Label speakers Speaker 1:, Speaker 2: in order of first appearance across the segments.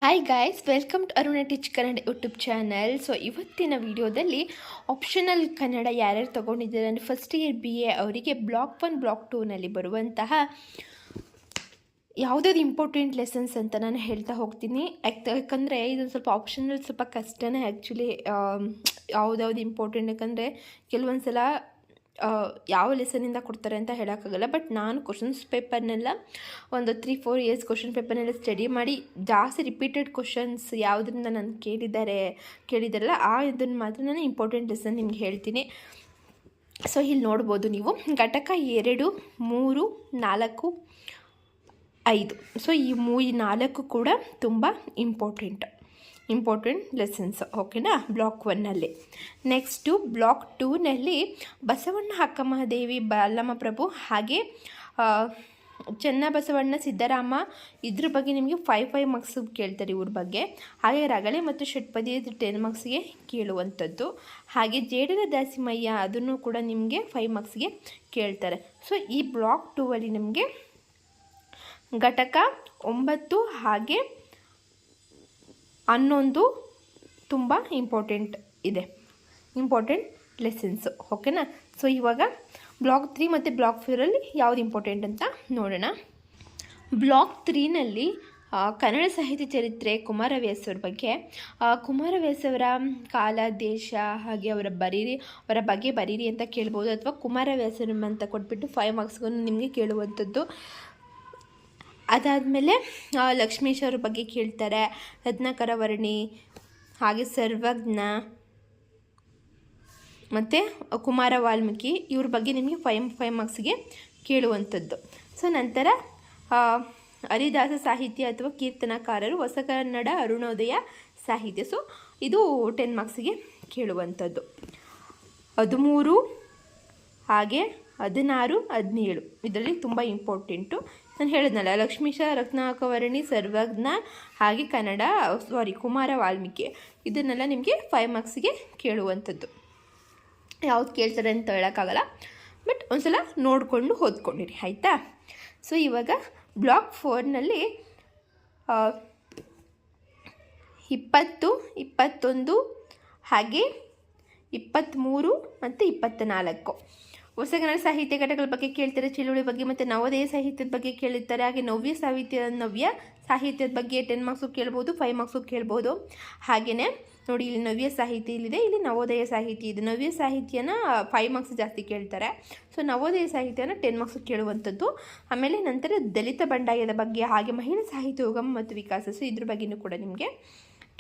Speaker 1: Hi guys, welcome to Aruna teach Kannada YouTube channel. So ಇವತ್ತಿನ ವಿಡಿಯೋದಲ್ಲಿ optional Kannada ಯಾರ್ಯಾರು ತೊಗೊಂಡಿದ್ದಾರೆ ಅಂದರೆ ಫಸ್ಟ್ ಇಯರ್ BA ಅವರಿಗೆ ಬ್ಲಾಕ್ 1 ಬ್ಲಾಕ್ 2ನಲ್ಲಿ ಬರುವಂತಹ ಯಾವುದಾದ್ರು ಇಂಪಾರ್ಟೆಂಟ್ ಲೆಸನ್ಸ್ ಅಂತ ನಾನು ಹೇಳ್ತಾ ಹೋಗ್ತೀನಿ. ಯಾಕಂದರೆ ಇದೊಂದು ಸ್ವಲ್ಪ ಆಪ್ಷನಲ್ ಸ್ವಲ್ಪ ಕಷ್ಟನೇ ಆ್ಯಕ್ಚುಲಿ. ಯಾವುದ್ಯಾವುದು ಇಂಪಾರ್ಟೆಂಟ್ ಯಾಕಂದರೆ ಕೆಲವೊಂದು ಸಲ ಯಾವ ಲೆಸನಿಂದ ಕೊಡ್ತಾರೆ ಅಂತ ಹೇಳೋಕ್ಕಾಗಲ್ಲ. ಬಟ್ ನಾನು ಕ್ವಶನ್ಸ್ ಪೇಪರ್ನೆಲ್ಲ ಒಂದು 3-4 ಇಯರ್ಸ್ ಕ್ವಶನ್ ಪೇಪರ್ನೆಲ್ಲ ಸ್ಟಡಿ ಮಾಡಿ ಜಾಸ್ತಿ ರಿಪೀಟೆಡ್ ಕ್ವಶನ್ಸ್ ಯಾವುದರಿಂದ ನಾನು ಕೇಳಿದಾರಲ್ಲ ಇದನ್ನು ಮಾತ್ರ ನಾನು ಇಂಪಾರ್ಟೆಂಟ್ ಲೆಸನ್ ನಿಮ್ಗೆ ಹೇಳ್ತೀನಿ. ಸೊ ಇಲ್ಲಿ ನೋಡ್ಬೋದು ನೀವು ಘಟಕ 2, 3, 4, 5. ಸೊ ಈ 4 ಕೂಡ ತುಂಬ ಇಂಪಾರ್ಟೆಂಟ್ ಲೆಸನ್ಸ್, ಓಕೆನಾ, ಬ್ಲಾಕ್ 1ನಲ್ಲಿ. ನೆಕ್ಸ್ಟು ಬ್ಲಾಕ್ 2ನಲ್ಲಿ ಬಸವಣ್ಣ ಅಕ್ಕಮಹಾದೇವಿ ಬಾಲಮ್ಮ ಪ್ರಭು ಹಾಗೆ ಚನ್ನಬಸವಣ್ಣ ಸಿದ್ದರಾಮ ಇದ್ರ ಬಗ್ಗೆ ನಿಮಗೆ 5 ಮಾರ್ಕ್ಸ್ ಕೇಳ್ತಾರೆ ಇವ್ರ ಬಗ್ಗೆ. ಹಾಗೆ ರಗಳೆ ಮತ್ತು ಷಟ್ಪದಿ 10 ಮಾರ್ಕ್ಸ್ಗೆ ಕೇಳುವಂಥದ್ದು. ಹಾಗೆ ಜೇಡರ ದಾಸಿಮಯ್ಯ ಅದನ್ನು ಕೂಡ ನಿಮಗೆ 5 ಮಾರ್ಕ್ಸ್ಗೆ ಕೇಳ್ತಾರೆ. ಸೊ ಈ ಬ್ಲಾಕ್ 2ಅಲ್ಲಿ ನಿಮಗೆ ಘಟಕ 9 ಹಾಗೆ 11 ತುಂಬ ಇಂಪಾರ್ಟೆಂಟ್ ಲೆಸನ್ಸು, ಓಕೆನಾ. ಸೊ ಇವಾಗ ಬ್ಲಾಕ್ 3 ಮತ್ತು ಬ್ಲಾಕ್ 4ಅಲ್ಲಿ ಯಾವುದು ಇಂಪಾರ್ಟೆಂಟ್ ಅಂತ ನೋಡೋಣ. ಬ್ಲಾಕ್ 3ನಲ್ಲಿ ಕನ್ನಡ ಸಾಹಿತ್ಯ ಚರಿತ್ರೆ ಕುಮಾರವ್ಯಾಸರ ಬಗ್ಗೆ. ಕುಮಾರವ್ಯಾಸವರ ಕಾಲ, ದೇಶ ಹಾಗೆ ಅವರ ಬಗ್ಗೆ ಬರೀರಿ ಅಂತ ಕೇಳ್ಬೋದು, ಅಥವಾ ಕುಮಾರವ್ಯಾಸರ ಅಂತ ಕೊಟ್ಬಿಟ್ಟು 5 ಮಾರ್ಕ್ಸ್ಗೂ ನಿಮಗೆ ಕೇಳುವಂಥದ್ದು. ಅದಾದಮೇಲೆ ಲಕ್ಷ್ಮೀಶ್ ಅವ್ರ ಬಗ್ಗೆ ಕೇಳ್ತಾರೆ, ರತ್ನಾಕರ ವರ್ಣಿ ಹಾಗೆ ಸರ್ವಜ್ಞ ಮತ್ತು ಕುಮಾರ ವಾಲ್ಮೀಕಿ ಇವ್ರ ಬಗ್ಗೆ ನಿಮಗೆ 5 ಮಾರ್ಕ್ಸ್ಗೆ ಕೇಳುವಂಥದ್ದು. ಸೊ ನಂತರ ಹರಿದಾಸ ಸಾಹಿತ್ಯ ಅಥವಾ ಕೀರ್ತನಕಾರರು, ಹೊಸ ಕನ್ನಡ, ಅರುಣೋದಯ ಸಾಹಿತ್ಯ. ಸೊ ಇದು 10 ಮಾರ್ಕ್ಸ್ಗೆ ಕೇಳುವಂಥದ್ದು. 13 ಹಾಗೆ 16, 17 ಇದರಲ್ಲಿ ತುಂಬ ಇಂಪಾರ್ಟೆಂಟು. ನಾನು ಹೇಳಿದ್ನಲ್ಲ, ಲಕ್ಷ್ಮೀಶ, ರತ್ನಾಕವರ್ಣಿ, ಸರ್ವಜ್ಞ ಹಾಗೆ ಕುಮಾರ ವಾಲ್ಮೀಕಿ ಇದನ್ನೆಲ್ಲ ನಿಮಗೆ 5 ಮಾರ್ಕ್ಸ್ಗೆ ಕೇಳುವಂಥದ್ದು. ಯಾವ್ದು ಕೇಳ್ತಾರೆ ಅಂತ ಹೇಳೋಕ್ಕಾಗಲ್ಲ, ಬಟ್ ಒಂದ್ಸಲ ನೋಡಿಕೊಂಡು ಓದ್ಕೊಂಡಿರಿ, ಆಯಿತಾ. ಸೊ ಇವಾಗ ಬ್ಲಾಕ್ 4ನಲ್ಲಿ 20, 21 ಹಾಗೆ 23 ಮತ್ತು 24 ಹೊಸ ಕನ್ನಡ ಸಾಹಿತ್ಯ ಘಟಕಗಳ ಬಗ್ಗೆ ಕೇಳ್ತಾರೆ, ಚಳುವಳಿ ಬಗ್ಗೆ ಮತ್ತು ನವೋದಯ ಸಾಹಿತ್ಯದ ಬಗ್ಗೆ ಕೇಳಿರ್ತಾರೆ. ಹಾಗೆ ನವ್ಯ ಸಾಹಿತ್ಯದ ಬಗ್ಗೆ 10 ಮಾರ್ಕ್ಸು ಕೇಳ್ಬೋದು, 5 ಮಾರ್ಕ್ಸು ಕೇಳ್ಬೋದು. ಹಾಗೆಯೇ ನೋಡಿ, ಇಲ್ಲಿ ನವ್ಯ ಸಾಹಿತ್ಯ ಇಲ್ಲಿದೆ, ಇಲ್ಲಿ ನವೋದಯ ಸಾಹಿತ್ಯ ಇದೆ. ನವ್ಯ ಸಾಹಿತ್ಯನ 5 ಮಾರ್ಕ್ಸ್ ಜಾಸ್ತಿ ಕೇಳ್ತಾರೆ. ಸೊ ನವೋದಯ ಸಾಹಿತ್ಯನ 10 ಮಾರ್ಕ್ಸ್ ಕೇಳುವಂಥದ್ದು. ಆಮೇಲೆ ನಂತರ ದಲಿತ ಬಂಡಾಯದ ಬಗ್ಗೆ ಹಾಗೆ ಮಹಿಳಾ ಸಾಹಿತ್ಯ ಉಗಮ ಮತ್ತು ವಿಕಾಸ, ಸೊ ಇದ್ರ ಬಗ್ಗೆಯೂ ಕೂಡ ನಿಮಗೆ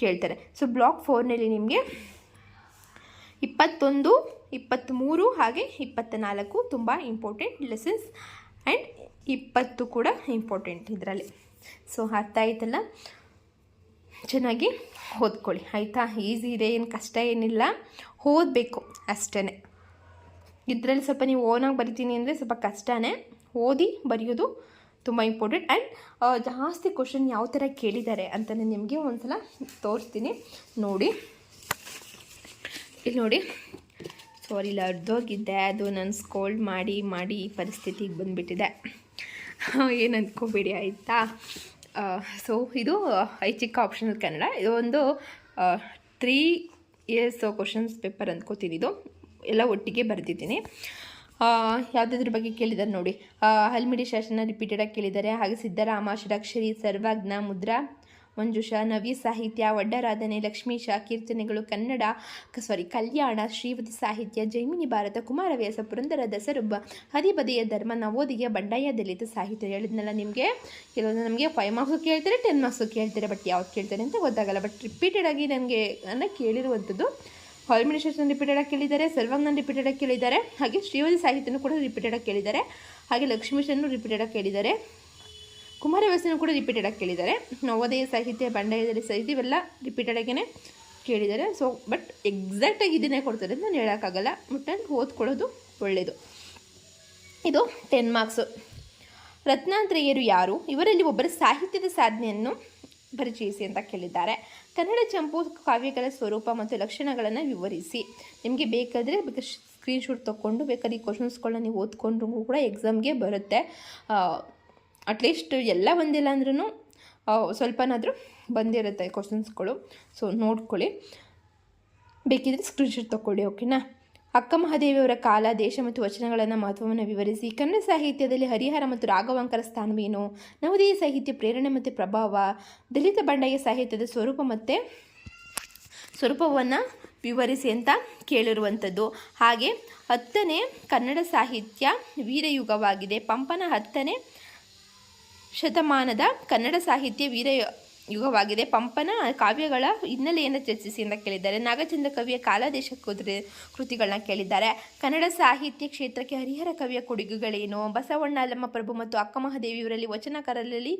Speaker 1: ಕೇಳ್ತಾರೆ. ಸೊ ಬ್ಲಾಕ್ 4ನಲ್ಲಿ ನಿಮಗೆ 21, 23 ಹಾಗೆ 24 ತುಂಬ ಇಂಪಾರ್ಟೆಂಟ್ ಲೆಸನ್ಸ್, ಆ್ಯಂಡ್ 20 ಕೂಡ ಇಂಪಾರ್ಟೆಂಟ್ ಇದರಲ್ಲಿ. ಸೊ ಅರ್ಥ ಆಯ್ತಲ್ಲ, ಚೆನ್ನಾಗಿ ಓದ್ಕೊಳ್ಳಿ, ಆಯಿತಾ. ಈಸಿ ಇದೆ, ಏನು ಕಷ್ಟ ಏನಿಲ್ಲ, ಓದಬೇಕು ಅಷ್ಟೇ. ಇದರಲ್ಲಿ ಸ್ವಲ್ಪ ನೀವು ಓನಾಗಿ ಬರಿತೀನಿ ಅಂದರೆ ಸ್ವಲ್ಪ ಕಷ್ಟನೇ, ಓದಿ ಬರೆಯೋದು ತುಂಬ ಇಂಪಾರ್ಟೆಂಟ್. ಆ್ಯಂಡ್ ಜಾಸ್ತಿ ಕ್ವಶನ್ ಯಾವ ಥರ ಕೇಳಿದ್ದಾರೆ ಅಂತಲೇ ನಿಮಗೆ ಒಂದು ಸಲ ತೋರಿಸ್ತೀನಿ ನೋಡಿ. ಇಲ್ಲಿ ನೋಡಿ, ಸಾರಿ, ಇಲ್ಲಿ ಅರ್ಧೋಗಿದ್ದೆ, ಅದು ನಾನು ಸ್ಕೋಲ್ಡ್ ಮಾಡಿ ಈ ಪರಿಸ್ಥಿತಿಗೆ ಬಂದುಬಿಟ್ಟಿದೆ, ಏನು ಅಂದ್ಕೋಬೇಡಿ, ಆಯಿತಾ. ಸೊ ಇದು ಐಚ್ಛಿಕ ಆಪ್ಷನಲ್ ಕನ್ನಡ. ಇದು ಒಂದು 3 ಇಯರ್ಸ್ ಕ್ವಶನ್ಸ್ ಪೇಪರ್ ಅಂದ್ಕೋತೀನಿ. ಇದು ಎಲ್ಲ ಒಟ್ಟಿಗೆ ಬರೆದಿದ್ದೀನಿ. ಯಾವುದಾದ್ರ ಬಗ್ಗೆ ಕೇಳಿದ್ದಾರೆ ನೋಡಿ, ಹಲ್ಮಿಡಿ ಶಾಸನ ರಿಪೀಟೆಡಾಗಿ ಕೇಳಿದ್ದಾರೆ. ಹಾಗೆ ಸಿದ್ದರಾಮ, ಷಡಕ್ಷರಿ, ಸರ್ವಜ್ಞ, ಮುದ್ರಾ ಮಂಜುಷ, ನವ್ಯ ಸಾಹಿತ್ಯ, ಒಡ್ಡರಾಧನೆ, ಲಕ್ಷ್ಮೀಶ, ಕೀರ್ತನೆಗಳು, ಕಲ್ಯಾಣ, ಶ್ರೀವತಿ ಸಾಹಿತ್ಯ, ಜೈಮಿನಿ ಭಾರತ, ಕುಮಾರವ್ಯಾಸ, ಪುರಂದರ ದಸರೊಬ್ಬ, ಹದಿಬದೆಯ ಧರ್ಮ, ನವೋದಯ, ಬಂಡಾಯ, ದಲಿತ ಸಾಹಿತ್ಯ ಹೇಳಿದ್ನಲ್ಲ ನಿಮಗೆ. ಕೆಲವೊಂದು ನಮಗೆ 5 ಮಾರ್ಕ್ಸು ಕೇಳ್ತಾರೆ, 10 ಮಾರ್ಕ್ಸು ಕೇಳ್ತಾರೆ, ಬಟ್ ಯಾವ್ದು ಕೇಳ್ತಾರೆ ಅಂತ ಗೊತ್ತಾಗಲ್ಲ. ಬಟ್ ರಿಪೀಟೆಡಾಗಿ ನನ್ನ ಕೇಳಿರುವಂಥದ್ದು ಹಲ್ಮಿಡಿ ಶಾಸನ ರಿಪೀಟೆಡಾಗಿ ಕೇಳಿದ್ದಾರೆ, ಸರ್ವಜ್ಞ ರಿಪೀಟೆಡಾಗಿ ಕೇಳಿದ್ದಾರೆ, ಹಾಗೆ ಶ್ರೀವತಿ ಸಾಹಿತ್ಯನೂ ಕೂಡ ರಿಪೀಟೆಡಾಗಿ ಕೇಳಿದ್ದಾರೆ, ಹಾಗೆ ಲಕ್ಷ್ಮೀಶನ್ನು ರಿಪೀಟೆಡಾಗಿ ಕೇಳಿದ್ದಾರೆ, ಕುಮಾರವ್ಯಾಸನೂ ಕೂಡ ರಿಪೀಟೆಡಾಗಿ ಕೇಳಿದ್ದಾರೆ, ನವೋದಯ ಸಾಹಿತ್ಯ, ಬಂಡಾಯದಲ್ಲಿ ಸಾಹಿತ್ಯ ಇವೆಲ್ಲ ರಿಪೀಟೆಡಾಗೇ ಕೇಳಿದ್ದಾರೆ. ಸೊ ಬಟ್ ಎಕ್ಸಾಕ್ಟಾಗಿ ಇದನ್ನೇ ಕೊಡ್ತಾರೆ ಅಂತ ನಾನು ಹೇಳೋಕ್ಕಾಗಲ್ಲ, ಬಟ್ ಓದ್ಕೊಳ್ಳೋದು ಒಳ್ಳೆಯದು. ಇದು 10 ಮಾರ್ಕ್ಸು. ರತ್ನಾತ್ರಯರು ಯಾರು? ಇವರಲ್ಲಿ ಒಬ್ಬರ ಸಾಹಿತ್ಯದ ಸಾಧನೆಯನ್ನು ಪರಿಚಯಿಸಿ ಅಂತ ಕೇಳಿದ್ದಾರೆ. ಕನ್ನಡ ಚಂಪು ಕಾವ್ಯಗಳ ಸ್ವರೂಪ ಮತ್ತು ಲಕ್ಷಣಗಳನ್ನು ವಿವರಿಸಿ. ನಿಮಗೆ ಬೇಕಾದರೆ ಸ್ಕ್ರೀನ್ಶಾಟ್ ತೊಗೊಂಡು ಬೇಕಾದ್ರೆ ಈ ಕ್ವಶನ್ಸ್ಗಳನ್ನ ನೀವು ಓದ್ಕೊಂಡ್ರೂ ಕೂಡ ಎಕ್ಸಾಮ್ಗೆ ಬರುತ್ತೆ. ಅಟ್ಲೀಸ್ಟ್ ಎಲ್ಲ ಒಂದಿಲ್ಲ ಅಂದ್ರೂ ಸ್ವಲ್ಪನಾದರೂ ಬಂದಿರುತ್ತೆ ಕ್ವಶನ್ಸ್ಗಳು. ಸೊ ನೋಡ್ಕೊಳ್ಳಿ, ಬೇಕಿದ್ರೆ ಸ್ಕ್ರೀನ್ಶಾಟ್ ತೊಗೊಳ್ಳಿ. ಓಕೆನಾ. ಅಕ್ಕ ಮಹಾದೇವಿಯವರ ಕಾಲ, ದೇಶ ಮತ್ತು ವಚನಗಳನ್ನು ಮಹತ್ವವನ್ನು ವಿವರಿಸಿ. ಕನ್ನಡ ಸಾಹಿತ್ಯದಲ್ಲಿ ಹರಿಹರ ಮತ್ತು ರಾಘವಾಂಕರ ಸ್ಥಾನವೇನು? ನವೋದಯ ಸಾಹಿತ್ಯ ಪ್ರೇರಣೆ ಮತ್ತು ಪ್ರಭಾವ. ದಲಿತ ಬಂಡಾಯ ಸಾಹಿತ್ಯದ ಸ್ವರೂಪವನ್ನು ವಿವರಿಸಿ ಅಂತ ಕೇಳಿರುವಂಥದ್ದು. ಹಾಗೆ 10ನೇ ಕನ್ನಡ ಸಾಹಿತ್ಯ ವೀರಯುಗವಾಗಿದೆ. ಪಂಪನ 10ನೇ ಶತಮಾನದ ಕನ್ನಡ ಸಾಹಿತ್ಯ ವೀರಯುಗವಾಗಿದೆ. ಪಂಪನ ಕಾವ್ಯಗಳ ಹಿನ್ನೆಲೆಯನ್ನು ಚರ್ಚಿಸಿ ಅಂತ ಕೇಳಿದ್ದಾರೆ. ನಾಗಚಂದ್ರ ಕವಿಯ ಕಾಲದೇಶ ಕೃತಿಗಳನ್ನ ಕೇಳಿದ್ದಾರೆ. ಕನ್ನಡ ಸಾಹಿತ್ಯ ಕ್ಷೇತ್ರಕ್ಕೆ ಹರಿಹರ ಕವಿಯ ಕೊಡುಗೆಗಳೇನು? ಬಸವಣ್ಣ, ಅಲ್ಲಮ್ಮ ಪ್ರಭು ಮತ್ತು ಅಕ್ಕ ಮಹಾದೇವಿಯವರಲ್ಲಿ ವಚನಕಾರರಲ್ಲಿ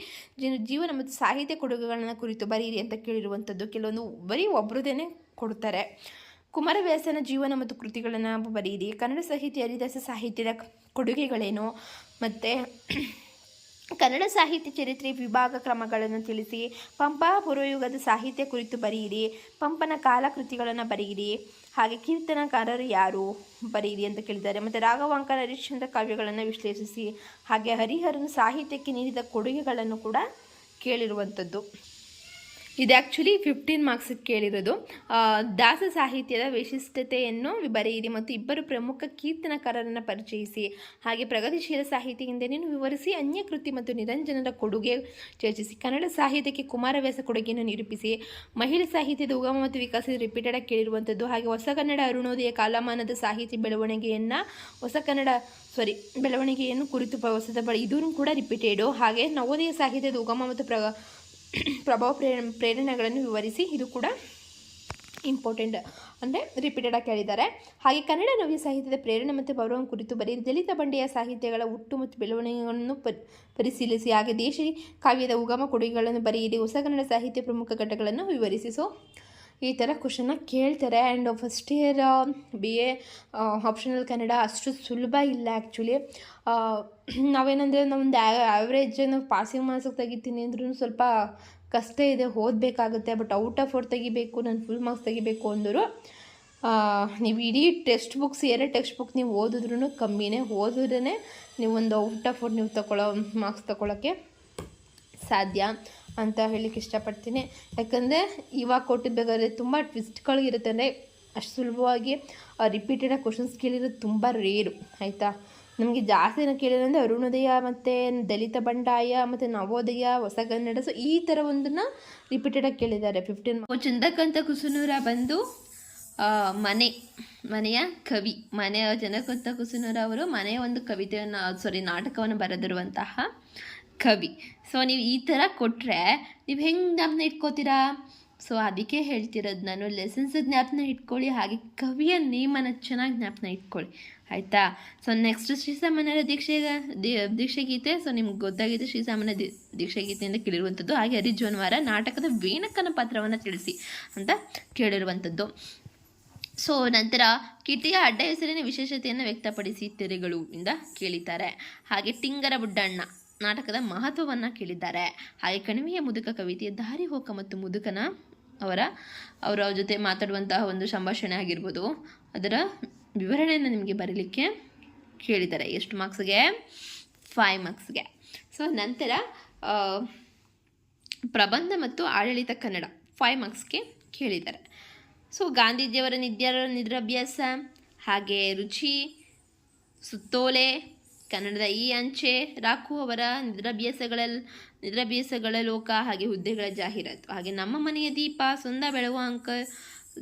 Speaker 1: ಜೀವನ ಮತ್ತು ಸಾಹಿತ್ಯ ಕೊಡುಗೆಗಳನ್ನ ಕುರಿತು ಬರೀರಿ ಅಂತ ಕೇಳಿರುವಂಥದ್ದು. ಕೆಲವೊಂದು ಬರೀ ಒಬ್ಬರದೇನೆ ಕೊಡ್ತಾರೆ. ಕುಮಾರವ್ಯಾಸನ ಜೀವನ ಮತ್ತು ಕೃತಿಗಳನ್ನು ಬರೀರಿ. ಕನ್ನಡ ಸಾಹಿತ್ಯ ಹರಿದಾಸ ಸಾಹಿತ್ಯದ ಕೊಡುಗೆಗಳೇನು? ಮತ್ತು ಕನ್ನಡ ಸಾಹಿತ್ಯ ಚರಿತ್ರೆ ವಿಭಾಗ ಕ್ರಮಗಳನ್ನು ತಿಳಿಸಿ. ಪಂಪ ಪೂರ್ವಯುಗದ ಸಾಹಿತ್ಯ ಕುರಿತು ಬರೆಯಿರಿ. ಪಂಪನ ಕಾಲಕೃತಿಗಳನ್ನು ಬರೆಯಿರಿ. ಹಾಗೆ ಕೀರ್ತನಕಾರರು ಯಾರು ಬರೆಯಿರಿ ಅಂತ ಕೇಳಿದ್ದಾರೆ. ಮತ್ತು ರಾಘವಾಂಕರ, ಹರಿಶ್ಚಂದ್ರ ಕಾವ್ಯಗಳನ್ನು ವಿಶ್ಲೇಷಿಸಿ. ಹಾಗೆ ಹರಿಹರನು ಸಾಹಿತ್ಯಕ್ಕೆ ನೀಡಿದ ಕೊಡುಗೆಗಳನ್ನು ಕೂಡ ಕೇಳಿರುವಂಥದ್ದು. ಇದು ಆ್ಯಕ್ಚುಲಿ 15 ಮಾರ್ಕ್ಸಿಗೆ ಕೇಳಿರೋದು. ದಾಸ ಸಾಹಿತ್ಯದ ವೈಶಿಷ್ಟ್ಯತೆಯನ್ನು ಬರೆಯಿರಿ ಮತ್ತು 2 ಪ್ರಮುಖ ಕೀರ್ತನಕಾರರನ್ನು ಪರಿಚಯಿಸಿ. ಹಾಗೆ ಪ್ರಗತಿಶೀಲ ಸಾಹಿತ್ಯದಿಂದನೇನು ವಿವರಿಸಿ. ಅನ್ಯಕೃತಿ ಮತ್ತು ನಿರಂಜನರ ಕೊಡುಗೆ ಚರ್ಚಿಸಿ. ಕನ್ನಡ ಸಾಹಿತ್ಯಕ್ಕೆ ಕುಮಾರವ್ಯಾಸ ಕೊಡುಗೆಯನ್ನು ನಿರೂಪಿಸಿ. ಮಹಿಳಾ ಸಾಹಿತ್ಯದ ಉಗಮ ಮತ್ತು ವಿಕಾಸ ರಿಪೀಟೆಡ್ ಕೇಳಿರುವಂಥದ್ದು. ಹಾಗೆ ಹೊಸಗನ್ನಡ ಅರುಣೋದಯ ಕಾಲಮಾನದ ಸಾಹಿತ್ಯ ಬೆಳವಣಿಗೆಯನ್ನು ಕುರಿತು ಇದೂ ಕೂಡ ರಿಪೀಟೆಡು. ಹಾಗೆ ನವೋದಯ ಸಾಹಿತ್ಯದ ಉಗಮ ಮತ್ತು ಪ್ರಭಾವ ಪ್ರೇರಣೆಗಳನ್ನು ವಿವರಿಸಿ. ಇದು ಕೂಡ ಇಂಪಾರ್ಟೆಂಟ್, ಅಂದರೆ ರಿಪೀಟೆಡಾಗಿ ಕೇಳಿದ್ದಾರೆ. ಹಾಗೆ ಕನ್ನಡ ನವ್ಯ ಸಾಹಿತ್ಯದ ಪ್ರೇರಣೆ ಮತ್ತು ಗೌರವ ಕುರಿತು ಬರೆಯಿರಿ. ದಲಿತ ಬಂಡೆಯ ಸಾಹಿತ್ಯಗಳ ಹುಟ್ಟು ಮತ್ತು ಬೆಳವಣಿಗೆಗಳನ್ನು ಪರಿಶೀಲಿಸಿ. ಹಾಗೆ ದೇಶಿ ಕಾವ್ಯದ ಉಗಮ ಕೊಡುಗೆಗಳನ್ನು ಬರೆಯಿರಿ. ಹೊಸಗನ್ನಡ ಸಾಹಿತ್ಯ ಪ್ರಮುಖ ಘಟ್ಟಗಳನ್ನು ವಿವರಿಸಿ. ಸೊ ಈ ಥರ ಕ್ವಶನ್ನ ಕೇಳ್ತಾರೆ. And first year BA optional Kannada ಅಷ್ಟು ಸುಲಭ ಇಲ್ಲ ಆ್ಯಕ್ಚುಲಿ. ನಾವೇನಂದರೆ ನಮ್ಮದು ಆ್ಯಾವ್ರೇಜ್ ನಾವು ಪಾಸಿಂಗ್ ಮಾರ್ಕ್ಸಿಗೆ ತೆಗಿತೀನಿ ಅಂದ್ರೂ ಸ್ವಲ್ಪ ಕಷ್ಟ ಇದೆ, ಓದಬೇಕಾಗುತ್ತೆ. ಬಟ್ ಔಟ್ ಆಫ್ 4 ತೆಗಿಬೇಕು, ನಾನು ಫುಲ್ ಮಾರ್ಕ್ಸ್ ತೆಗಿಬೇಕು ಅಂದರು. ನೀವು ಇಡೀ ಟೆಕ್ಸ್ಟ್ ಬುಕ್ಸ್ 2 ಟೆಕ್ಸ್ಟ್ ಬುಕ್ ನೀವು ಓದಿದ್ರೂ ಕಮ್ಮಿನೇ. ಓದಿದ್ರೇ ನೀವು ಒಂದು ಔಟ್ ಆಫ್ 4 ನೀವು ಮಾರ್ಕ್ಸ್ ತೊಗೊಳಕ್ಕೆ ಸಾಧ್ಯ ಅಂತ ಹೇಳಲಿಕ್ಕೆ ಇಷ್ಟಪಡ್ತೀನಿ. ಯಾಕಂದರೆ ಇವಾಗ ಕೊಟ್ಟಿದ್ದಾದ್ರೆ ತುಂಬ ಟ್ವಿಸ್ಟ್ಗಳಿರುತ್ತೆ. ಅಂದರೆ ಅಷ್ಟು ಸುಲಭವಾಗಿ ರಿಪೀಟೆಡಾಗಿ ಕ್ವಶನ್ಸ್ ಕೇಳಿರೋದು ತುಂಬ ರೇರು, ಆಯಿತಾ. ನಮಗೆ ಜಾಸ್ತಿನ ಕೇಳಿರೋದಂದರೆ ಅರುಣೋದಯ ಮತ್ತು ದಲಿತ ಬಂಡಾಯ ಮತ್ತು ನವೋದಯ, ಹೊಸಗನ್ನಡ. ಸೊ ಈ ಥರ ಒಂದನ್ನು ರಿಪೀಟೆಡಾಗಿ ಕೇಳಿದ್ದಾರೆ 15. ಚಂದ್ರಕಾಂತ ಕುಸುನೂರ ಬಂದು ಮನೆಯ ಕವಿ. ಚಂದ್ರಕಾಂತ ಕುಸುನೂರ ಅವರು ಮನೆಯ ಒಂದು ಕವಿತೆಯನ್ನು ನಾಟಕವನ್ನು ಬರೆದಿರುವಂತಹ ಕವಿ. ಸೊ ನೀವು ಈ ಥರ ಕೊಟ್ಟರೆ ನೀವು ಹೆಂಗೆ ಜ್ಞಾಪನ ಇಟ್ಕೋತೀರಾ? ಸೊ ಅದಕ್ಕೆ ಹೇಳ್ತಿರೋದು ನಾನು, ಲೆಸನ್ಸ್ ಜ್ಞಾಪನ ಇಟ್ಕೊಳ್ಳಿ, ಹಾಗೆ ಕವಿಯ ನೇಮನ್ನು ಚೆನ್ನಾಗಿ ಜ್ಞಾಪನ ಇಟ್ಕೊಳ್ಳಿ, ಆಯಿತಾ. ಸೊ ನೆಕ್ಸ್ಟ್ ಶ್ರೀಸಾಮಾನ್ಯರ ದೀಕ್ಷೆಗೀತೆ. ಸೊ ನಿಮ್ಗೆ ಗೊತ್ತಾಗಿದೆ ಶ್ರೀಸಾಮಾನ್ಯ ದೀಕ್ಷೆಗೀತೆಯಿಂದ ಕೇಳಿರುವಂಥದ್ದು. ಹಾಗೆ ಹರಿಜ್ವನ್ವಾರ ನಾಟಕದ ವೇಣಕನ ಪಾತ್ರವನ್ನು ತಿಳಿಸಿ ಅಂತ ಕೇಳಿರುವಂಥದ್ದು. ಸೊ ನಂತರ ಕಿಟಿಯ ಅಡ್ಡ ಹೆಸರಿನ ವಿಶೇಷತೆಯನ್ನು ವ್ಯಕ್ತಪಡಿಸಿ ತೆರೆಗಳು ಇಂದ ಕೇಳಿದ್ದಾರೆ. ಹಾಗೆ ಟಿಂಗರ ಬುಡ್ಡಣ್ಣ ನಾಟಕದ ಮಹತ್ವವನ್ನು ಕೇಳಿದ್ದಾರೆ. ಹಾಗೆ ಕಣಿವೆಯ ಮುದುಕ ಕವಿತೆಯ ದಾರಿ ಹೋಕ ಮತ್ತು ಮುದುಕನ ಅವರ ಜೊತೆ ಮಾತಾಡುವಂತಹ ಒಂದು ಸಂಭಾಷಣೆ ಆಗಿರ್ಬೋದು, ಅದರ ವಿವರಣೆಯನ್ನು ನಿಮಗೆ ಬರೀಲಿಕ್ಕೆ ಕೇಳಿದ್ದಾರೆ. ಎಷ್ಟು ಮಾರ್ಕ್ಸ್ಗೆ? 5 ಮಾರ್ಕ್ಸ್ಗೆ. ಸೊ ನಂತರ ಪ್ರಬಂಧ ಮತ್ತು ಆಡಳಿತ ಕನ್ನಡ 5 ಮಾರ್ಕ್ಸ್ಗೆ ಕೇಳಿದ್ದಾರೆ. ಸೊ ಗಾಂಧೀಜಿಯವರ ನಿದ್ರಾಭ್ಯಾಸ, ಹಾಗೆ ರುಚಿ, ಸುತ್ತೋಲೆ, ಕನ್ನಡದ ಈ ಅಂಚೆ, ರಾಕು ಅವರ ನಿದ್ರಾಭ್ಯಾಸಗಳ ಲೋಕ, ಹಾಗೆ ಹುದ್ದೆಗಳ ಜಾಹೀರಾತು, ಹಾಗೆ ನಮ್ಮ ಮನೆಯ ದೀಪ, ಸುಂದ ಬೆಳಗುವ ಅಂಕಲ್,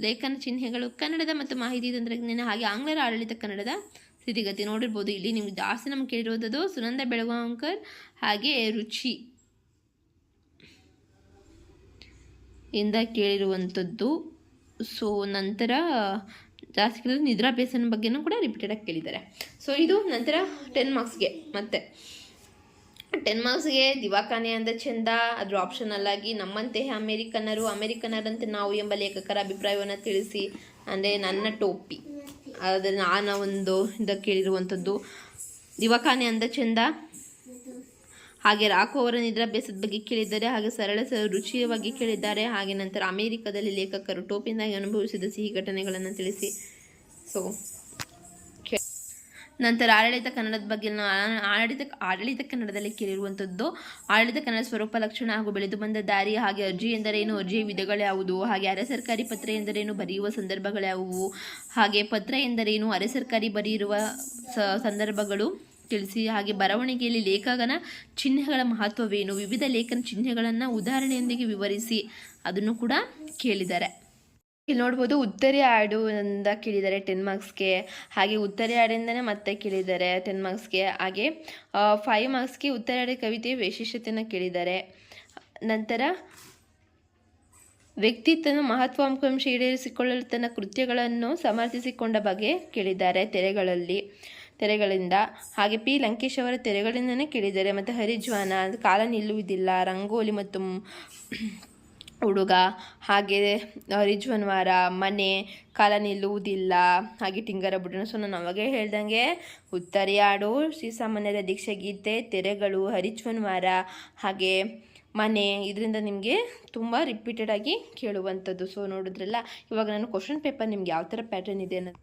Speaker 1: ಲೇಖನ ಚಿಹ್ನೆಗಳು, ಕನ್ನಡದ ಮತ್ತು ಮಾಹಿತಿ ತಂತ್ರಜ್ಞಾನ, ಹಾಗೆ ಆಂಗ್ಲರ ಆಡಳಿತ ಕನ್ನಡದ ಸ್ಥಿತಿಗತಿ. ನೋಡಿರ್ಬೋದು ಇಲ್ಲಿ ನಿಮ್ಗೆ ಜಾಸ್ತಿ ನಮ್ಗೆ ಕೇಳಿರೋದು ಸುನಂದ ಬೆಳಗುವ ಅಂಕಲ್ ಹಾಗೆ ರುಚಿ ಇಂದ ಕೇಳಿರುವಂಥದ್ದು. ಸೊ ನಂತರ ಜಾಸ್ತಿ ಕೇಳಿದ್ರೆ ನಿದ್ರಾಭ್ಯಾಸನ ಬಗ್ಗೆನೂ ಕೂಡ ರಿಪೀಟೆಡಾಗಿ ಕೇಳಿದ್ದಾರೆ. ಸೊ ಇದು ನಂತರ 10 ಮಾರ್ಕ್ಸ್ಗೆ. ಮತ್ತು 10 ಮಾರ್ಕ್ಸ್ಗೆ ದಿವಾಖಾನೆ ಅಂದ ಚಂದ, ಅದ್ರ ಆಪ್ಷನಲ್ ಆಗಿ ನಮ್ಮಂತೆಯೇ ಅಮೆರಿಕನ್ನರಂತೆ ನಾವು ಎಂಬ ಲೇಖಕರ ಅಭಿಪ್ರಾಯವನ್ನು ತಿಳಿಸಿ. ಅಂದರೆ ನನ್ನ ಟೋಪಿ, ಆದರೆ ನಾನು ಒಂದು ಕೇಳಿರುವಂಥದ್ದು ದಿವಾಖಾನೆ ಅಂದ ಚಂದ, ಹಾಗೆ ರಾಕು ಅವರ ನಿದ್ರಾಭ್ಯಾಸದ ಬಗ್ಗೆ ಕೇಳಿದ್ದಾರೆ. ಹಾಗೆ ಸರಳ ರುಚಿಯ ಬಗ್ಗೆ ಕೇಳಿದ್ದಾರೆ. ಹಾಗೆ ನಂತರ ಅಮೆರಿಕದಲ್ಲಿ ಲೇಖಕರು ಟೋಪಿಯಿಂದಾಗಿ ಅನುಭವಿಸಿದ ಸಿಹಿ ಘಟನೆಗಳನ್ನು ತಿಳಿಸಿ. ಸೊ ನಂತರ ಆಡಳಿತ ಕನ್ನಡದ ಬಗ್ಗೆ ಆಡಳಿತ ಕನ್ನಡದಲ್ಲಿ ಕೇಳಿರುವಂಥದ್ದು ಆಡಳಿತ ಕನ್ನಡ ಸ್ವರೂಪ ಲಕ್ಷಣ ಹಾಗೂ ಬೆಳೆದು ಬಂದ ದಾರಿ, ಹಾಗೆ ಅರ್ಜಿ ಎಂದರೇನು, ಅರ್ಜಿಯ ವಿಧಗಳ್ಯಾವುದು, ಹಾಗೆ ಅರೆ ಸರ್ಕಾರಿ ಪತ್ರ ಎಂದರೇನು, ಬರೆಯುವ ಸಂದರ್ಭಗಳ್ಯಾವುವು, ಹಾಗೆ ಪತ್ರ ಎಂದರೇನು, ಅರೆ ಸರ್ಕಾರಿ ಬರೆಯಿರುವ ಸಂದರ್ಭಗಳು ತಿಳಿಸಿ, ಹಾಗೆ ಬರವಣಿಗೆಯಲ್ಲಿ ಲೇಖಕನ ಚಿಹ್ನೆಗಳ ಮಹತ್ವವೇನು, ವಿವಿಧ ಲೇಖನ ಚಿಹ್ನೆಗಳನ್ನು ಉದಾಹರಣೆಯೊಂದಿಗೆ ವಿವರಿಸಿ, ಅದನ್ನು ಕೂಡ ಕೇಳಿದ್ದಾರೆ. ಇಲ್ಲಿ ನೋಡ್ಬೋದು ಉತ್ತರಿ ಹಾಡು ಅಂತ ಕೇಳಿದ್ದಾರೆ 10 ಮಾರ್ಕ್ಸ್ಗೆ, ಹಾಗೆ ಉತ್ತರಿ ಹಾಡಿಂದನೇ ಮತ್ತೆ ಕೇಳಿದ್ದಾರೆ 10 ಮಾರ್ಕ್ಸ್ಗೆ, ಹಾಗೆ 5 ಮಾರ್ಕ್ಸ್ಗೆ ಉತ್ತರಿ ಹಾಡಿನ ಕವಿತೆಯ ವೈಶಿಷ್ಟ್ಯತೆಯನ್ನು ಕೇಳಿದ್ದಾರೆ. ನಂತರ ವ್ಯಕ್ತಿ ತನ್ನ ಮಹತ್ವಾಕಾಂಕ್ಷೆ ಈಡೇರಿಸಿಕೊಳ್ಳಲು ತನ್ನ ಕೃತ್ಯಗಳನ್ನು ಸಮರ್ಥಿಸಿಕೊಂಡ ಬಗ್ಗೆ ಕೇಳಿದ್ದಾರೆ ತೆರೆಗಳಿಂದ. ಹಾಗೆ ಪಿ ಲಂಕೇಶ್ ಅವರ ತೆರೆಗಳಿಂದನೇ ಕೇಳಿದ್ದಾರೆ. ಮತ್ತು ಹರಿಜ್ವಾನ, ಕಾಲ ನಿಲ್ಲುವುದಿಲ್ಲ, ರಂಗೋಲಿ ಮತ್ತು ಹುಡುಗ, ಹಾಗೆ ಹರಿಜ್ವನ್ವಾರ, ಮನೆ, ಕಾಲ ನಿಲ್ಲುವುದಿಲ್ಲ, ಹಾಗೆ ಟಿಂಗರ ಬುಡಣ. ಸೊ ನಾನು ಅವಾಗೇ ಹೇಳ್ದಂಗೆ ಉತ್ತರಿ ಹಾಡು, ಶ್ರೀಸಾಮಾನ್ಯರ ದೀಕ್ಷೆ ಗೀತೆ, ತೆರೆಗಳು, ಹರಿಜ್ವನ್ವಾರ, ಹಾಗೆ ಮನೆ, ಇದರಿಂದ ನಿಮಗೆ ತುಂಬ ರಿಪೀಟೆಡ್ ಆಗಿ ಕೇಳುವಂಥದ್ದು. ಸೊ ನೋಡಿದ್ರಲ್ಲ, ಇವಾಗ ನಾನು ಕ್ವಶನ್ ಪೇಪರ್ ನಿಮ್ಗೆ ಯಾವ ಥರ ಪ್ಯಾಟರ್ನ್ ಇದೆ ಅನ್ನೋದು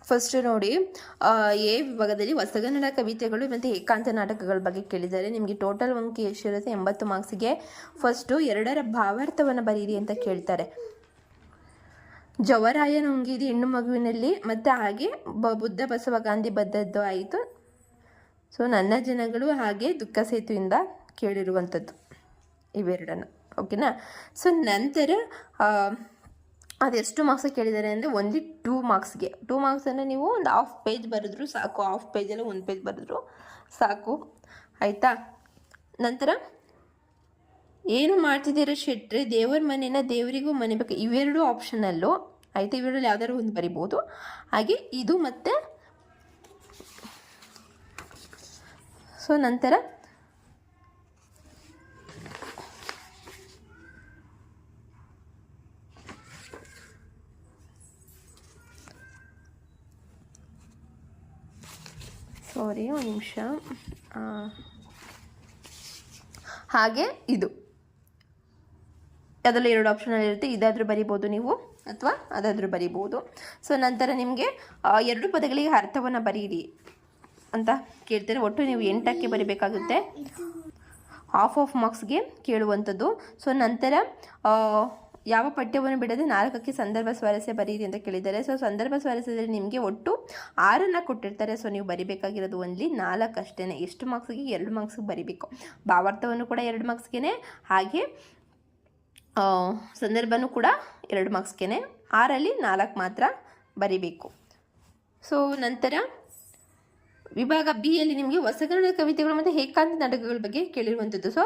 Speaker 1: ಫಸ್ಟ್ ನೋಡಿ. ಎ ವಿಭಾಗದಲ್ಲಿ ಹೊಸಗನ್ನಡ ಕವಿತೆಗಳು ಮತ್ತು ಏಕಾಂತ ನಾಟಕಗಳ ಬಗ್ಗೆ ಕೇಳಿದ್ದಾರೆ. ನಿಮಗೆ ಟೋಟಲ್ ಅಂಕ ಎಷ್ಟಿರುತ್ತೆ? 80 ಮಾರ್ಕ್ಸಿಗೆ. ಫಸ್ಟು 2ರ ಭಾವಾರ್ಥವನ್ನು ಬರೀರಿ ಅಂತ ಕೇಳ್ತಾರೆ. ಜವರಾಯನ ಉಂಗಿದಿ ಹೆಣ್ಣು ಮಗುವಿನಲ್ಲಿ, ಮತ್ತು ಹಾಗೆ ಬುದ್ಧ ಬಸವ ಗಾಂಧಿ ಬದ್ದದ್ದು ಆಯಿತು. ಸೊ ನನ್ನ ಜನಗಳು, ಹಾಗೆ ದುಃಖ ಸೇತುವಿಂದ ಕೇಳಿರುವಂಥದ್ದು ಇವೆರಡನ್ನು. ಓಕೆನಾ? ಸೊ ನಂತರ ಅದೆಷ್ಟು ಮಾರ್ಕ್ಸ್ ಕೇಳಿದ್ದಾರೆ ಅಂದರೆ ಓನ್ಲಿ 2 ಮಾರ್ಕ್ಸ್ಗೆ. 2 ಮಾರ್ಕ್ಸನ್ನು ನೀವು ಒಂದು ಹಾಫ್ ಪೇಜ್ ಬರೆದ್ರು ಸಾಕು. ಹಾಫ್ ಪೇಜಲ್ಲಿ 1 ಪೇಜ್ ಬರೆದ್ರು ಸಾಕು, ಆಯಿತಾ? ನಂತರ ಏನು ಮಾಡ್ತಿದ್ದೀರ ಶೆಟ್ರೆ, ದೇವರ ಮನೆನ ದೇವರಿಗೂ ಮನೆ ಬೇಕು, ಇವೆರಡು ಆಪ್ಷನಲ್ಲು ಆಯಿತಾ. ಇವೆರಡಲ್ಲಿ ಯಾವ್ದಾದ್ರು ಒಂದು ಬರಿಬೋದು. ಹಾಗೆ ಇದು ಮತ್ತು ಸೊ ನಂತರ ಸಾರಿ ಒಂದು ನಿಮಿಷ, ಹಾಗೆ ಇದು ಅದರಲ್ಲಿ 2 ಆಪ್ಷನಲ್ಲಿ ಇರುತ್ತೆ. ಇದಾದರೂ ಬರಿಬೋದು ನೀವು, ಅಥವಾ ಅದಾದರೂ ಬರಿಬೋದು. ಸೊ ನಂತರ ನಿಮಗೆ 2 ಪದಗಳಿಗೆ ಅರ್ಥವನ್ನು ಬರೀರಿ ಅಂತ ಕೇಳ್ತಾರೆ. ಒಟ್ಟು ನೀವು 8ಕ್ಕೆ ಬರಿಬೇಕಾಗುತ್ತೆ. ಹಾಫ್ ಮಾರ್ಕ್ಸ್ಗೆ ಕೇಳುವಂಥದ್ದು. ಸೊ ನಂತರ ಯಾವ ಪಠ್ಯವನ್ನು ಬಿಡದೆ 4ಕ್ಕೆ ಸಂದರ್ಭ ಸ್ವಾರಸ್ಯ ಬರೀರಿ ಅಂತ ಕೇಳಿದ್ದಾರೆ. ಸೊ ಸಂದರ್ಭ ಸ್ವಾರಸ್ಯದಲ್ಲಿ ನಿಮಗೆ ಒಟ್ಟು 6 ಕೊಟ್ಟಿರ್ತಾರೆ. ಸೊ ನೀವು ಬರಿಬೇಕಾಗಿರೋದು ಓನ್ಲಿ 4 ಅಷ್ಟೇ. ಎಷ್ಟು ಮಾರ್ಕ್ಸಿಗೆ? 2 ಮಾರ್ಕ್ಸ್ಗೆ ಬರಿಬೇಕು. ಭಾವಾರ್ಥವನ್ನು ಕೂಡ 2 ಮಾರ್ಕ್ಸ್ಗೆ, ಹಾಗೆ ಸಂದರ್ಭನೂ ಕೂಡ 2 ಮಾರ್ಕ್ಸ್ಗೆ. 6ರಲ್ಲಿ 4 ಮಾತ್ರ ಬರಿಬೇಕು. ಸೊ ನಂತರ ವಿಭಾಗ ಬಿ ಯಲ್ಲಿ ನಿಮಗೆ ಹೊಸಗನ್ನಡ ಕವಿತೆಗಳು ಮತ್ತು ಏಕಾಂತ ನಾಟಕಗಳ ಬಗ್ಗೆ ಕೇಳಿರುವಂಥದ್ದು. ಸೊ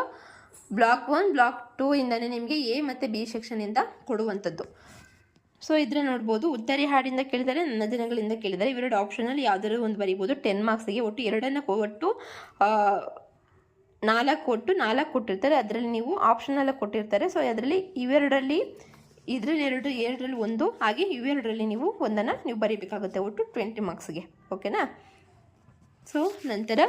Speaker 1: ಬ್ಲಾಕ್ 1 ಬ್ಲಾಕ್ 2 ಇಂದನೇ ನಿಮಗೆ ಎ ಮತ್ತು ಬಿ ಸೆಕ್ಷನಿಂದ ಕೊಡುವಂಥದ್ದು. ಸೊ ಇದ್ರೆ ನೋಡ್ಬೋದು, ಉತ್ತರಿ ಹಾಡಿಂದ ಕೇಳಿದರೆ, ನನ್ನ ದಿನಗಳಿಂದ ಕೇಳಿದರೆ. ಇವೆರಡು ಆಪ್ಷನಲ್ಲಿ ಯಾವುದಾದ್ರು ಒಂದು ಬರಿಬೋದು. 10 ಮಾರ್ಕ್ಸಿಗೆ ಒಟ್ಟು 2 ಒಟ್ಟು 4 ಕೊಟ್ಟಿರ್ತಾರೆ. ಅದರಲ್ಲಿ ನೀವು ಆಪ್ಷನಲ್ಲ ಕೊಟ್ಟಿರ್ತಾರೆ. ಸೊ ಅದರಲ್ಲಿ ಇವೆರಡರಲ್ಲಿ ಇದರಲ್ಲಿ ಎರಡರಲ್ಲಿ ಒಂದು, ಹಾಗೆ ಇವೆರಡರಲ್ಲಿ ನೀವು ಒಂದನ್ನು ನೀವು ಬರೀಬೇಕಾಗುತ್ತೆ. ಒಟ್ಟು 20 ಮಾರ್ಕ್ಸ್ಗೆ. ಓಕೆನಾ? ಸೊ ನಂತರ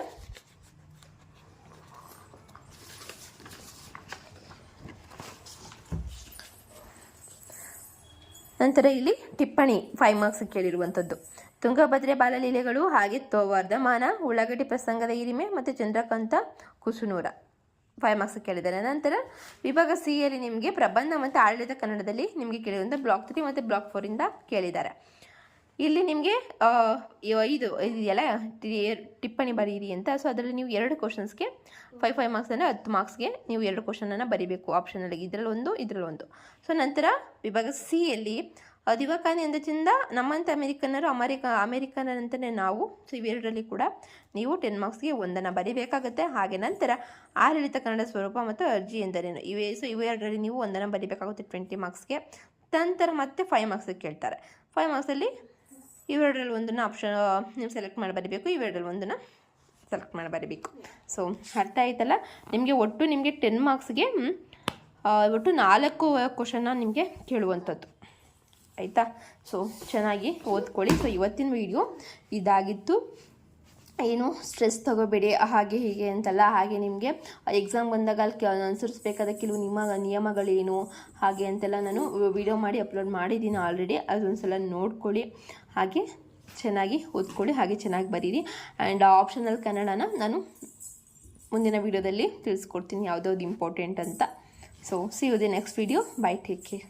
Speaker 1: ಇಲ್ಲಿ ಟಿಪ್ಪಣಿ 5 ಮಾರ್ಕ್ಸ್ ಕೇಳಿರುವಂಥದ್ದು. ತುಂಗಭದ್ರೆ ಬಾಲಲೀಲೆಗಳು, ಹಾಗೆ ವರ್ಧಮಾನ, ಉಳ್ಳಾಗಡ್ಡಿ ಪ್ರಸಂಗದ ಹಿರಿಮೆ ಮತ್ತು ಚಂದ್ರಕಾಂತ ಕುಸುನೂರ 5 ಮಾರ್ಕ್ಸ್ ಕೇಳಿದ್ದಾರೆ. ನಂತರ ವಿಭಾಗ ಸಿ ಯಲ್ಲಿ ನಿಮಗೆ ಪ್ರಬಂಧ ಮತ್ತು ಆಡಳಿತ ಕನ್ನಡದಲ್ಲಿ ನಿಮಗೆ ಕೇಳಿರುವಂಥ ಬ್ಲಾಕ್ 3 ಮತ್ತು ಬ್ಲಾಕ್ 4 ಇಂದ ಕೇಳಿದ್ದಾರೆ. ಇಲ್ಲಿ ನಿಮಗೆ ಇದು ಇದೆಯಲ್ಲ ಟಿಪ್ಪಣಿ ಬರೀರಿ ಅಂತ. ಸೊ ಅದರಲ್ಲಿ ನೀವು 2 ಕ್ವಶನ್ಸ್ಗೆ 5 ಮಾರ್ಕ್ಸ್ ಅಂದರೆ 10 ಮಾರ್ಕ್ಸ್ಗೆ ನೀವು 2 ಕ್ವಶನನ್ನು ಬರೀಬೇಕು ಆಪ್ಷನಲ್ಲಿ. ಇದರಲ್ಲೊಂದು. ಸೊ ನಂತರ ವಿಭಾಗ ಸಿ ಯಲ್ಲಿ ದಿವಾಖಾನೆ ಅಂದ ಚಂದ, ನಮ್ಮಂಥ ಅಮೆರಿಕನರಂತಲೇ ನಾವು. ಸೊ ಇವೆರಡರಲ್ಲಿ ಕೂಡ ನೀವು 10 ಮಾರ್ಕ್ಸ್ಗೆ ಒಂದನ್ನು ಬರೀಬೇಕಾಗುತ್ತೆ. ಹಾಗೆ ನಂತರ ಆಡಳಿತ ಕನ್ನಡ ಸ್ವರೂಪ ಮತ್ತು ಅರ್ಜಿ ಎಂದರೇನು, ಇವೆರಡರಲ್ಲಿ ನೀವು ಒಂದನ್ನು ಬರೀಬೇಕಾಗುತ್ತೆ 20 ಮಾರ್ಕ್ಸ್ಗೆ. ನಂತರ ಮತ್ತೆ 5 ಮಾರ್ಕ್ಸ್ಗೆ ಕೇಳ್ತಾರೆ. 5 ಮಾರ್ಕ್ಸಲ್ಲಿ ಇವೆರಡರಲ್ಲಿ ಒಂದನ್ನು ಆಪ್ಷನ್ ನೀವು ಸೆಲೆಕ್ಟ್ ಮಾಡಿ ಬರೀಬೇಕು. ಇವೆರಡರಲ್ಲಿ ಒಂದನ್ನು ಸೆಲೆಕ್ಟ್ ಮಾಡಿ ಬರೀಬೇಕು. ಸೊ ಅರ್ಥ ಆಯ್ತಲ್ಲ ನಿಮಗೆ? ಒಟ್ಟು ನಿಮಗೆ 10 ಮಾರ್ಕ್ಸ್ಗೆ ಒಟ್ಟು 4 ಕ್ವಶನ್ನ ನಿಮಗೆ ಕೇಳುವಂಥದ್ದು, ಆಯಿತಾ? ಸೊ ಚೆನ್ನಾಗಿ ಓದ್ಕೊಳ್ಳಿ. ಸೊ ಇವತ್ತಿನ ವಿಡಿಯೋ ಇದಾಗಿತ್ತು. ಏನು ಸ್ಟ್ರೆಸ್ ತಗೋಬೇಡಿ ಹಾಗೆ ಹೀಗೆ ಅಂತಲ್ಲ. ಹಾಗೆ ನಿಮಗೆ ಎಕ್ಸಾಮ್ ಬಂದಾಗ ಅಲ್ಲಿ ಅನುಸರಿಸಬೇಕಾದ ಕೆಲವು ನಿಯಮಗಳೇನು ಹಾಗೆ ಅಂತೆಲ್ಲ ನಾನು ವಿಡಿಯೋ ಮಾಡಿ ಅಪ್ಲೋಡ್ ಮಾಡಿದ್ದೀನಿ ಆಲ್ರೆಡಿ. ಅದೊಂದು ಸಲ ನೋಡ್ಕೊಳ್ಳಿ. ಹಾಗೆ ಚೆನ್ನಾಗಿ ಓದ್ಕೊಳ್ಳಿ, ಹಾಗೆ ಚೆನ್ನಾಗಿ ಬರೀರಿ. ಆ್ಯಂಡ್ ಆಪ್ಷನಲ್ ಕನ್ನಡನ ನಾನು ಮುಂದಿನ ವೀಡಿಯೋದಲ್ಲಿ ತಿಳಿಸ್ಕೊಡ್ತೀನಿ ಯಾವುದ್ಯಾವ್ದು ಇಂಪಾರ್ಟೆಂಟ್ ಅಂತ. So see you the next video. Bye, take care.